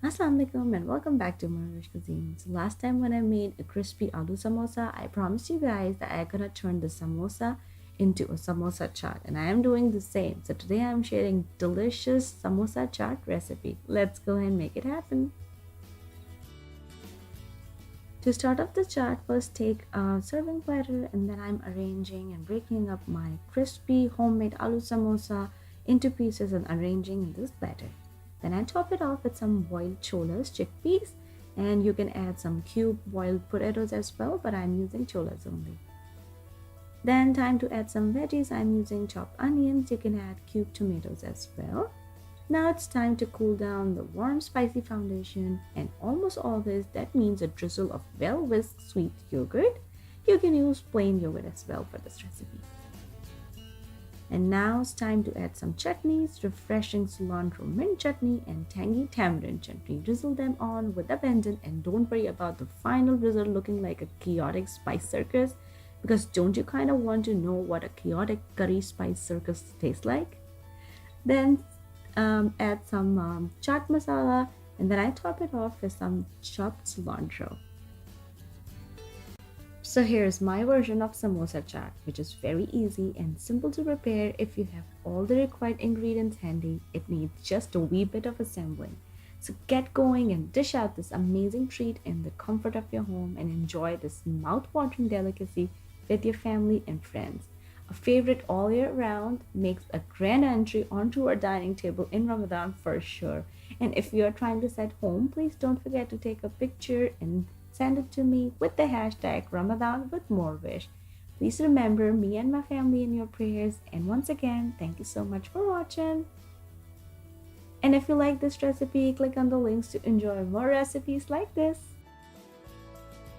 Assalamu alaikum and welcome back to morEwish cuisine. So last time when I made a crispy aloo samosa, I promised you guys that I'm gonna turn the samosa into a samosa chaat, and I am doing the same. So today I'm sharing delicious samosa chaat recipe. Let's go and make it happen. To start off the chaat, first take a serving platter, and then I'm arranging and breaking up my crispy homemade aloo samosa into pieces and arranging in this platter. Then I top it off with some boiled cholas, chickpeas, and you can add some cube boiled potatoes as well, but I'm using cholas only. Then time to add some veggies. I'm using chopped onions. You can add cubed tomatoes as well. Now it's time to cool down the warm spicy foundation, and almost always that means a drizzle of well whisked sweet yogurt. You can use plain yogurt as well for this recipe. And now it's time to add some chutneys, refreshing cilantro mint chutney and tangy tamarind chutney. Drizzle them on with abandon and don't worry about the final result looking like a chaotic spice circus, because don't you kind of want to know what a chaotic curry spice circus tastes like? Then add some chaat masala, and then I top it off with some chopped cilantro. So here's my version of samosa chaat, which is very easy and simple to prepare if you have all the required ingredients handy. It needs just a wee bit of assembling. So get going and dish out this amazing treat in the comfort of your home and enjoy this mouth-watering delicacy with your family and friends. A favorite all year round, makes a grand entry onto our dining table in Ramadan for sure. And if you are trying this at home, please don't forget to take a picture and send it to me with the hashtag Ramadan with morEwish. Please remember me and my family in your prayers. And once again, thank you so much for watching. And if you like this recipe, click on the links to enjoy more recipes like this.